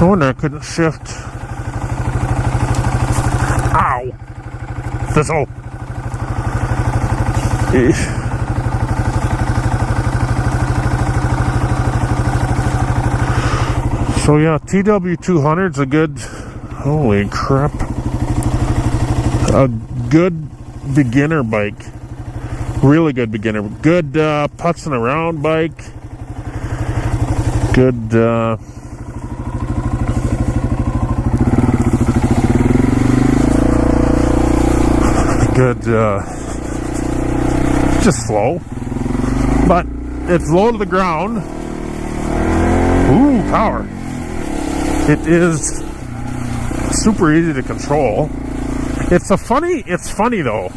No wonder I couldn't shift. Ow! Thistle! So yeah, TW200's a good, holy crap, a good beginner bike. Really good beginner. Good putzing around bike. Good just slow. But it's low to the ground. Ooh, power. It is super easy to control. It's funny though.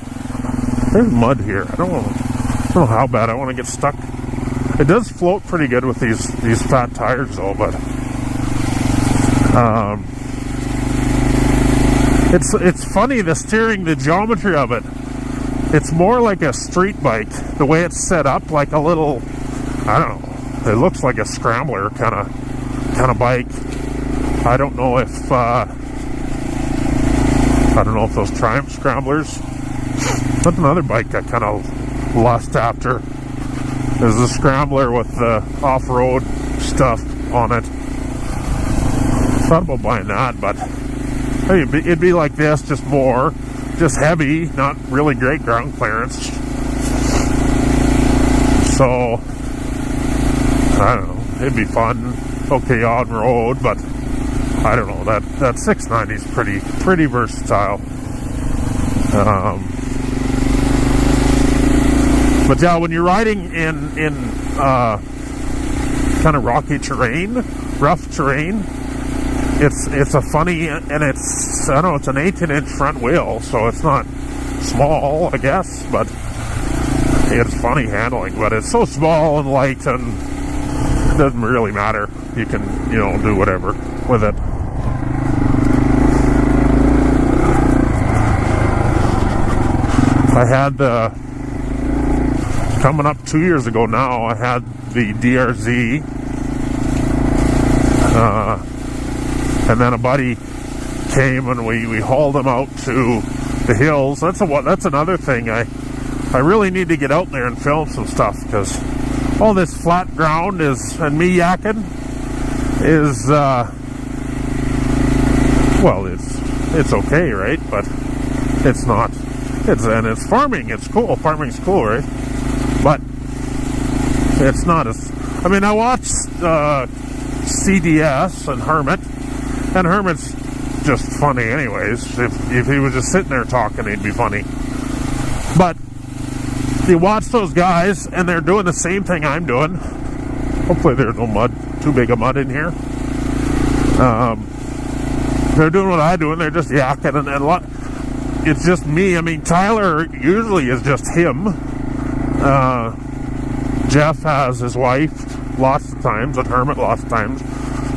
There's mud here. I don't know how bad I want to get stuck. It does float pretty good with these fat tires though, but it's funny, the steering, the geometry of it. It's more like a street bike, the way it's set up, like a little, I don't know, it looks like a scrambler kind of bike. I don't know if those Triumph scramblers. That's another bike I kind of lust after. There's a scrambler with the off-road stuff on it. Thought about buying that, but hey, it'd be like this, just heavy, not really great ground clearance. So I don't know, it'd be fun. Okay, on road, but I don't know, that 690 is pretty versatile. But yeah, when you're riding in kind of rocky terrain, rough terrain, it's a funny, and it's, I don't know, it's an 18-inch front wheel, so it's not small, I guess, but it's funny handling. But it's so small and light, and it doesn't really matter. You can, do whatever with it. I had coming up 2 years ago now, I had the DRZ, and then a buddy came and we hauled him out to the hills. That's another thing. I really need to get out there and film some stuff, because all this flat ground and me yakking is well, it's okay, right? But it's not. It's farming. It's cool. Farming's cool, right? But it's not as. I mean, I watched CDS and Hermit's just funny, anyways. If he was just sitting there talking, he'd be funny. But you watch those guys, and they're doing the same thing I'm doing. Hopefully, there's no mud, too big of mud in here. They're doing what I do, and they're just yakking and it's just me. I mean, Tyler usually is just him. Jeff has his wife lots of times, and Hermit lots of times,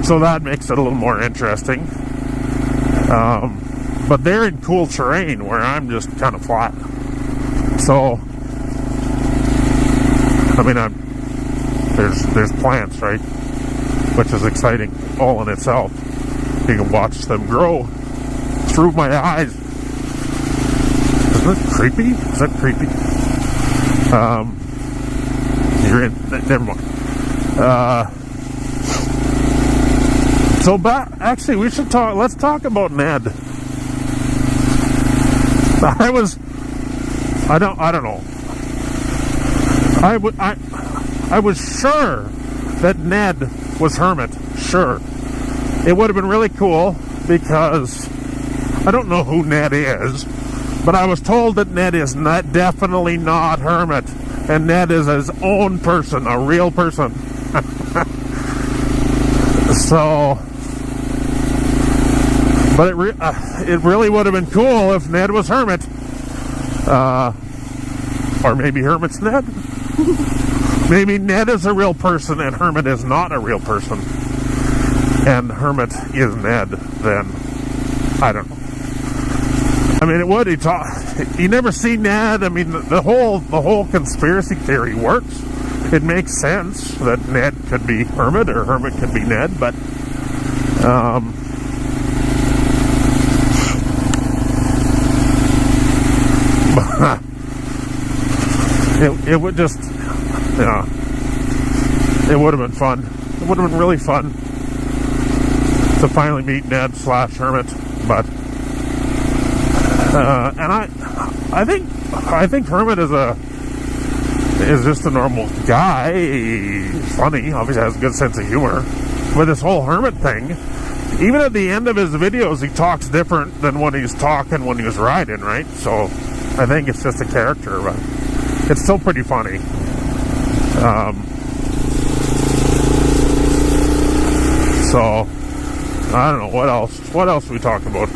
so that makes it a little more interesting. But they're in cool terrain where I'm just kind of flat. So, I mean, there's plants, right? Which is exciting all in itself. You can watch them grow through my eyes. Isn't that creepy? Is that creepy? You're in. Never mind. Actually, we should talk. Let's talk about Ned. I don't know. I was sure that Ned was Hermit. Sure. It would have been really cool, because I don't know who Ned is, but I was told that Ned is definitely not Hermit, and Ned is his own person, a real person. So, but it really would have been cool if Ned was Hermit, or maybe Hermit's Ned. Maybe Ned is a real person and Hermit is not a real person, and Hermit is Ned. Then I don't know. I mean, it would. You never see Ned. I mean, the whole conspiracy theory works. It makes sense that Ned could be Hermit or Hermit could be Ned, but It would just, yeah, it would have been fun. It would have been really fun to finally meet Ned / Hermit, but and I think Hermit is just a normal guy. He's funny, obviously has a good sense of humor. But this whole Hermit thing, even at the end of his videos, he talks different than when he's talking when he was riding, right? So I think it's just a character, but it's still pretty funny. So I don't know what else. What else we talk about?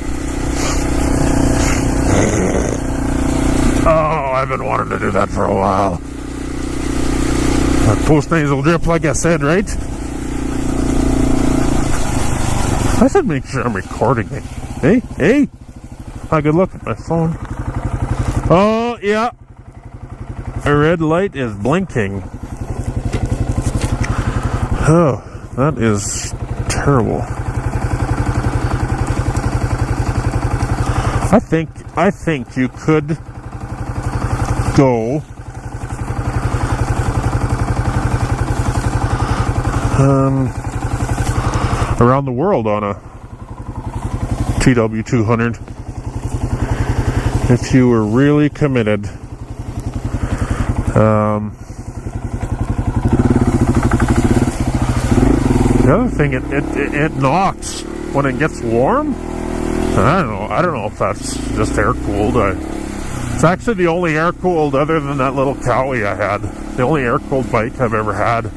Oh, I've been wanting to do that for a while. Post-nasal drip, like I said, right? I should make sure I'm recording it. Hey! I could look at my phone. Oh, yeah. A red light is blinking. Oh, that is terrible. I think you could go around the world on a TW200 if you were really committed. The other thing, it knocks when it gets warm. I don't know if that's just air cooled. It's actually the only air cooled, other than that little Cowie I had. The only air cooled bike I've ever had.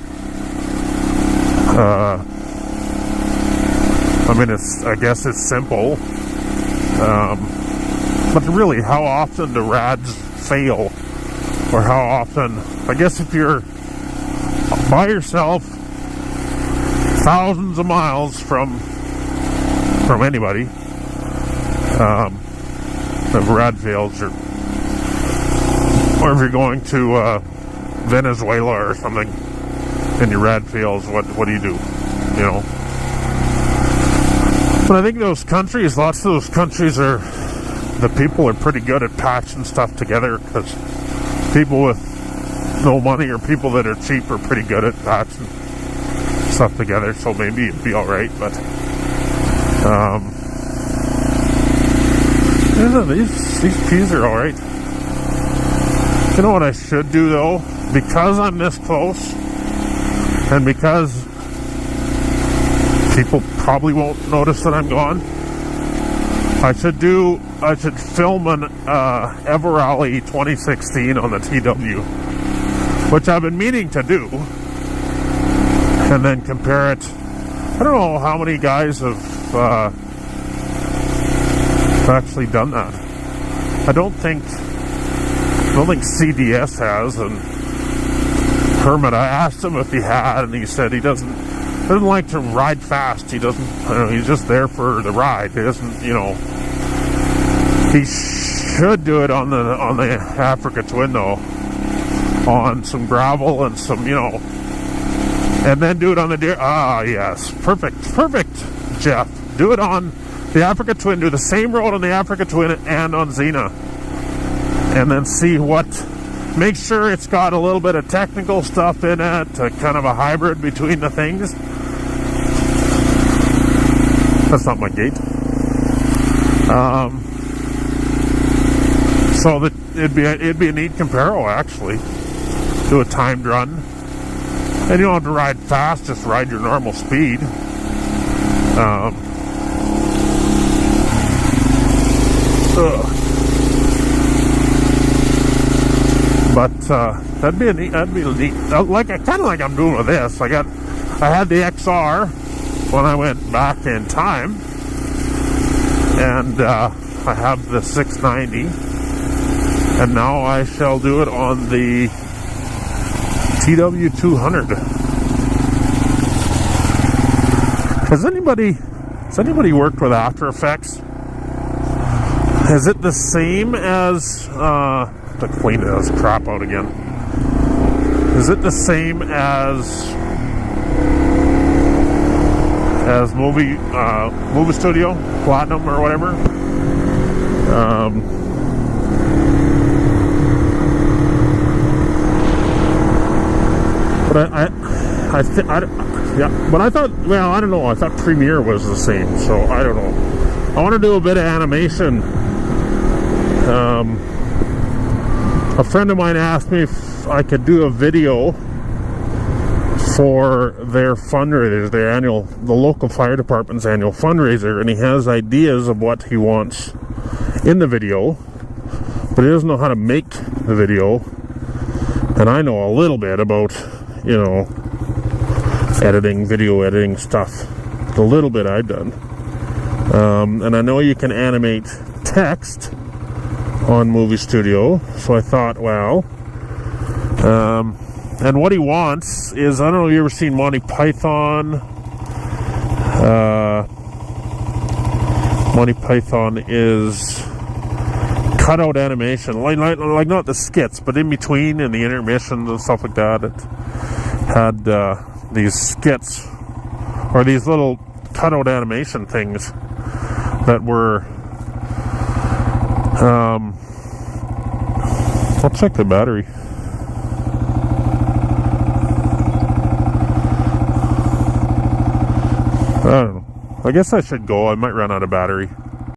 I mean, I guess it's simple. But really, how often do rads fail? Or how often, I guess if you're by yourself, thousands of miles from anybody, if rad fails, or if you're going to Venezuela or something and your rad fails, what do you do? You know. But I think those countries, lots of those countries the people are pretty good at patching stuff together, because people with no money or people that are cheap are pretty good at patching stuff together, so maybe it'd be alright, but these peas are alright. You know what I should do though? Because I'm this close, and because people probably won't notice that I'm gone, I should film an Everally 2016 on the TW, which I've been meaning to do, and then compare it. I don't know how many guys have actually done that. I don't think CDS has, and Hermit, I asked him if he had, and he said he doesn't like to ride fast. He doesn't, he's just there for the ride. He doesn't, he should do it on the Africa Twin though, on some gravel and some, and then do it on the deer. Ah, yes, perfect, Jeff. Do it on the Africa Twin. Do the same road on the Africa Twin and on Xena, and then see make sure it's got a little bit of technical stuff in it, kind of a hybrid between the things. That's not my gate. So that it'd be a neat comparo, actually. Do a timed run, and you don't have to ride fast. Just ride your normal speed. But that'd be neat. Like I'm doing with this. I had the XR when I went back in time, and I have the 690, and now I shall do it on the TW200. Has anybody worked with After Effects? Is it the same as to clean this crap out again? Is it the same as as movie studio platinum or whatever. But but I thought, well, I don't know, I thought Premiere was the same, so I don't know. I want to do a bit of animation. A friend of mine asked me if I could do a video for their fundraiser, the local fire department's annual fundraiser, and he has ideas of what he wants in the video, but he doesn't know how to make the video. And I know a little bit about, you know, video editing stuff, the little bit I've done. And I know you can animate text on Movie Studio, so I thought, well, and what he wants is, I don't know if you ever seen Monty Python. Monty Python is cutout animation, like not the skits, but in between and the intermissions and stuff like that. It had these skits, or these little cutout animation things that were, I'll check the battery. I don't know. I guess I should go. I might run out of battery.